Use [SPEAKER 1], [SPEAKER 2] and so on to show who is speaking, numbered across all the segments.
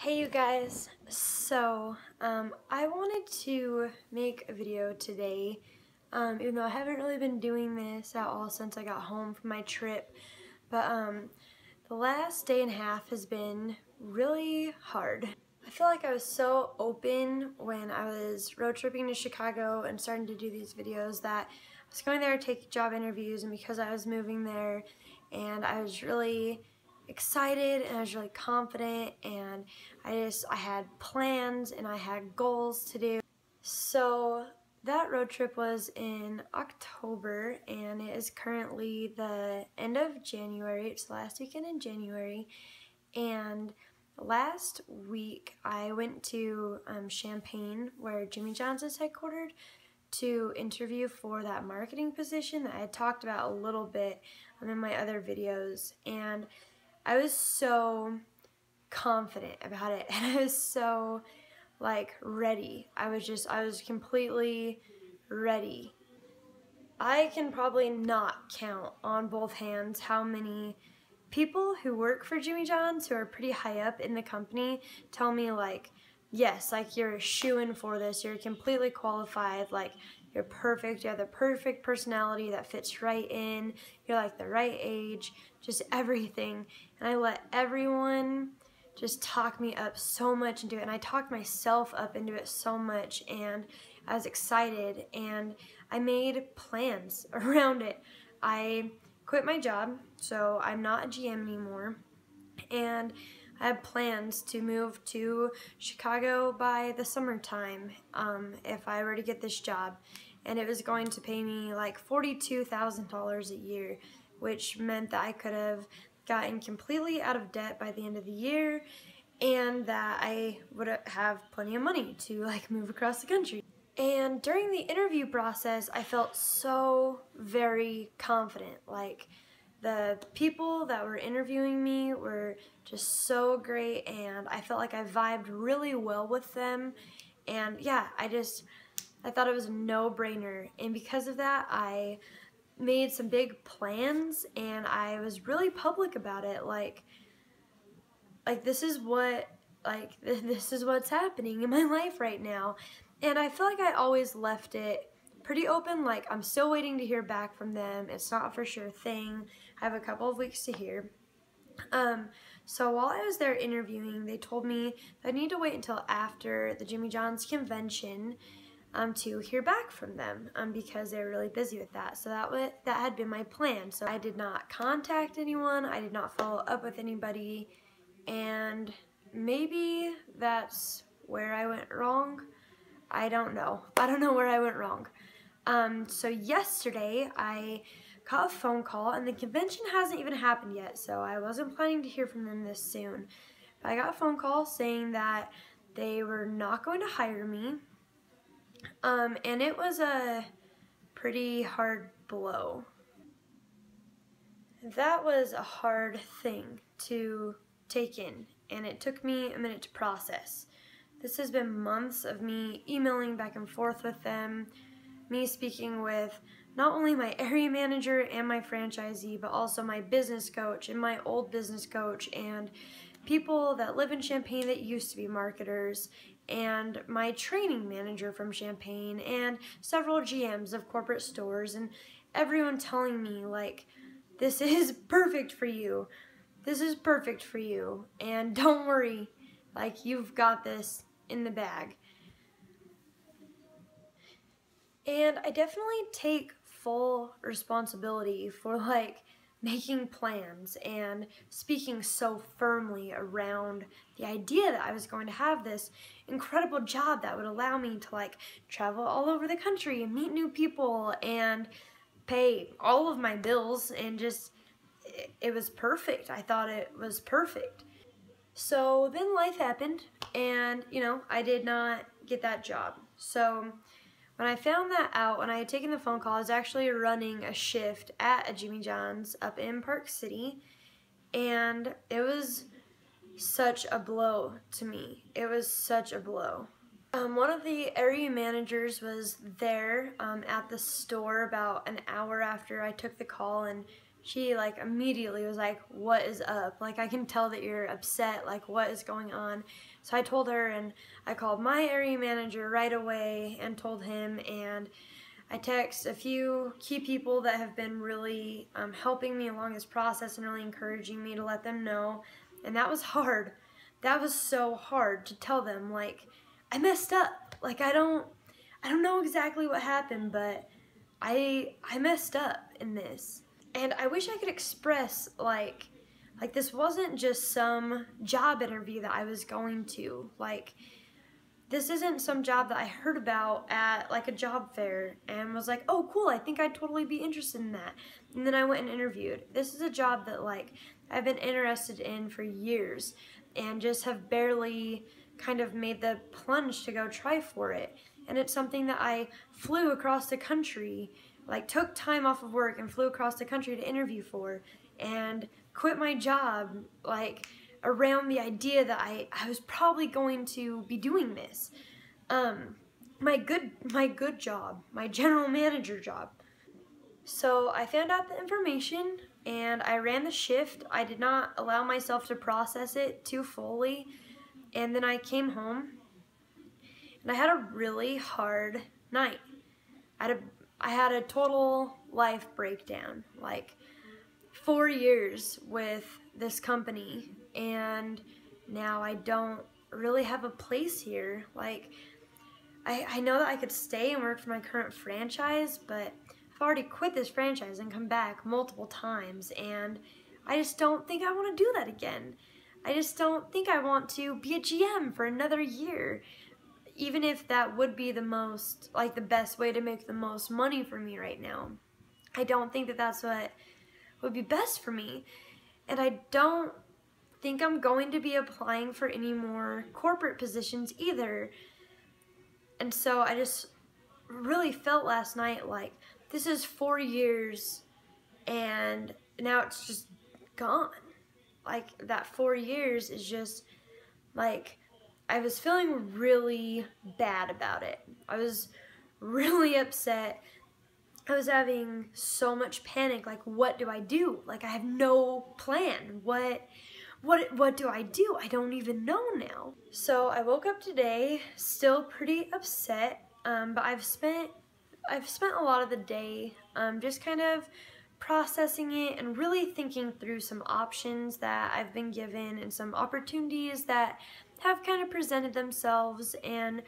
[SPEAKER 1] Hey you guys, I wanted to make a video today, even though I haven't really been doing this at all since I got home from my trip, but the last day and a half has been really hard. I feel like I was so open when I was road tripping to Chicago and starting to do these videos that I was going there to take job interviews, and because I was moving there and I was really excited and I was really confident and I had plans and I had goals to do. So that road trip was in October and it is currently the end of January. It's the last weekend in January, and last week I went to Champaign, where Jimmy John's is headquartered, to interview for that marketing position that I had talked about a little bit in my other videos, and I was so confident about it and I was so ready. I was completely ready. I can probably not count on both hands how many people who work for Jimmy John's, who are pretty high up in the company, tell me yes, you're a shoo-in for this, you're completely qualified, you're perfect, you have the perfect personality that fits right in, you're the right age, just everything. And I let everyone just talk me up so much into it, and I talked myself up into it so much, and I was excited and I made plans around it. I quit my job, so I'm not a GM anymore, and I have plans to move to Chicago by the summertime if I were to get this job, and it was going to pay me like $42,000 a year, which meant that I could have gotten completely out of debt by the end of the year and that I would have plenty of money to move across the country. And during the interview process, I felt so very confident. The people that were interviewing me were just so great, and I felt like I vibed really well with them. And yeah, I thought it was a no-brainer. And because of that, I made some big plans, and I was really public about it. This is this is what's happening in my life right now. And I feel like I always left it pretty open, I'm still waiting to hear back from them. It's not a for sure thing. I have a couple of weeks to hear. So while I was there interviewing, they told me that I need to wait until after the Jimmy John's convention to hear back from them because they were really busy with that. So that had been my plan. So I did not contact anyone. I did not follow up with anybody, and maybe that's where I went wrong. I don't know. I don't know where I went wrong. So yesterday I got a phone call, and the convention hasn't even happened yet, so I wasn't planning to hear from them this soon. But I got a phone call saying that they were not going to hire me, and it was a pretty hard blow. That was a hard thing to take in, and it took me a minute to process. This has been months of me emailing back and forth with them, me speaking with not only my area manager and my franchisee, but also my business coach and my old business coach and people that live in Champaign that used to be marketers, and my training manager from Champaign, and several GMs of corporate stores, and everyone telling me this is perfect for you. This is perfect for you, and don't worry, you've got this in the bag. And I definitely take full responsibility for making plans and speaking so firmly around the idea that I was going to have this incredible job that would allow me to travel all over the country and meet new people and pay all of my bills, and it was perfect. I thought it was perfect. So then life happened, and I did not get that job. So when I found that out, when I had taken the phone call, I was actually running a shift at a Jimmy John's up in Park City, and it was such a blow to me. It was such a blow. One of the area managers was there at the store about an hour after I took the call, and she like immediately was like, what is up? Like, I can tell that you're upset, like what is going on? So I told her, and I called my area manager right away and told him, and I text a few key people that have been really helping me along this process and really encouraging me to let them know. And that was hard. That was so hard to tell them, like, I messed up. Like, I don't know exactly what happened, but I messed up in this. And I wish I could express like this wasn't just some job interview that I was going to. Like, this isn't some job that I heard about at like a job fair and was like, oh cool, I think I'd totally be interested in that. And then I went and interviewed. This is a job that like I've been interested in for years and just have barely kind of made the plunge to go try for it. And it's something that I flew across the country, like took time off of work and flew across the country to interview for, and quit my job like around the idea that I was probably going to be doing this. My good job, my general manager job. So I found out the information and I ran the shift. I did not allow myself to process it too fully. And then I came home and I had a really hard night. I had a total life breakdown, like 4 years with this company, and now I don't really have a place here. Like, I know that I could stay and work for my current franchise, but I've already quit this franchise and come back multiple times, and I just don't think I want to do that again. I just don't think I want to be a GM for another year, even if that would be the most, like the best way to make the most money for me right now. I don't think that that's what would be best for me, and I don't think I'm going to be applying for any more corporate positions either. And so I just really felt last night like this is 4 years and now it's just gone. Like, that 4 years is just like, I was feeling really bad about it. I was really upset. I was having so much panic, like, what do I do? Like, I have no plan. What do I do? I don't even know now. So I woke up today still pretty upset, but I've spent a lot of the day just kind of processing it and really thinking through some options that I've been given and some opportunities that have kind of presented themselves. And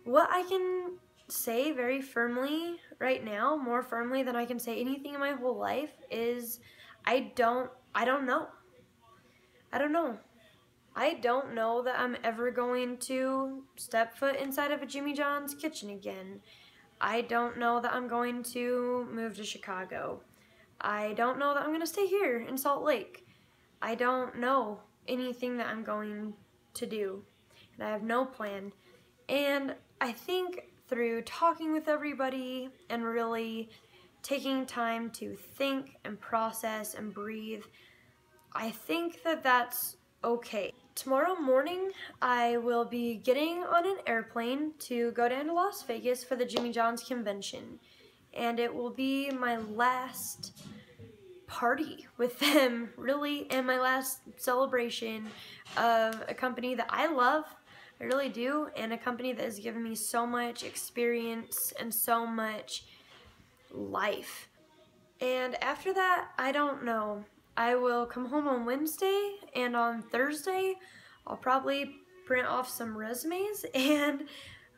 [SPEAKER 1] what I can say very firmly right now, more firmly than I can say anything in my whole life, is I don't know. I don't know. I don't know that I'm ever going to step foot inside of a Jimmy John's kitchen again. I don't know that I'm going to move to Chicago. I don't know that I'm going to stay here in Salt Lake. I don't know anything that I'm going to do, and I have no plan. And I think through talking with everybody and really taking time to think and process and breathe, I think that that's okay. Tomorrow morning, I will be getting on an airplane to go down to Las Vegas for the Jimmy John's convention. And it will be my last party with them, really, and my last celebration of a company that I love, I really do, and a company that has given me so much experience and so much life. And after that, I don't know. I will come home on Wednesday, and on Thursday, I'll probably print off some resumes and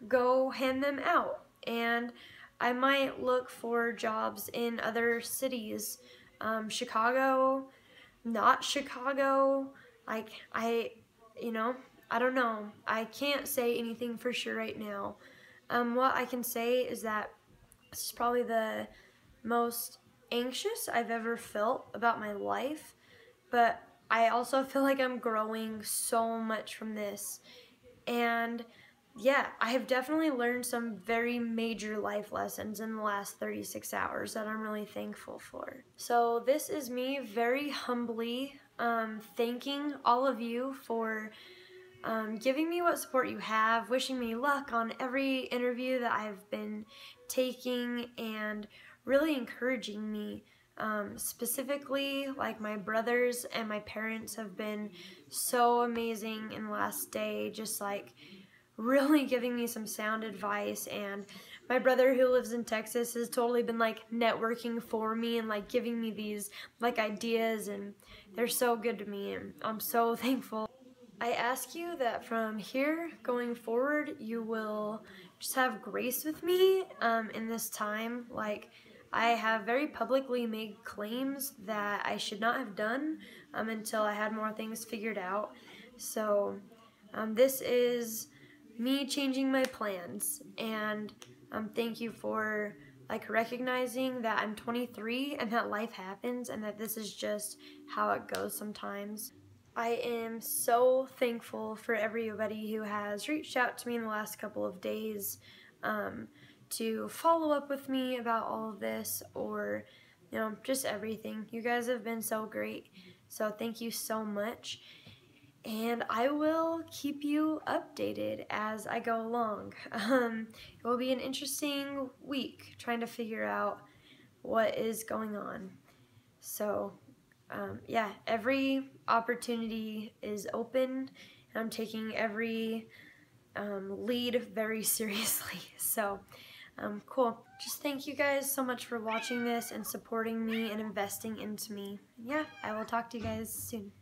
[SPEAKER 1] go hand them out. And I might look for jobs in other cities, Chicago, not Chicago. Like, I don't know. I can't say anything for sure right now. What I can say is that this is probably the most anxious I've ever felt about my life, but I also feel like I'm growing so much from this. And yeah, I have definitely learned some very major life lessons in the last 36 hours that I'm really thankful for. So this is me very humbly thanking all of you for giving me what support you have, wishing me luck on every interview that I've been taking, and really encouraging me Specifically, like my brothers and my parents have been so amazing in the last day, just like really giving me some sound advice. And my brother who lives in Texas has totally been like networking for me and like giving me these like ideas, and they're so good to me, and I'm so thankful. I ask you that from here going forward, you will just have grace with me in this time. Like, I have very publicly made claims that I should not have done until I had more things figured out. So, this is me changing my plans, and thank you for like recognizing that I'm 23 and that life happens and that this is just how it goes sometimes. I am so thankful for everybody who has reached out to me in the last couple of days to follow up with me about all of this, or just everything. You guys have been so great, so thank you so much, and I will keep you updated as I go along. It will be an interesting week trying to figure out what is going on. So yeah, every opportunity is open, and I'm taking every lead very seriously. So cool. Just thank you guys so much for watching this and supporting me and investing into me. Yeah, I will talk to you guys soon.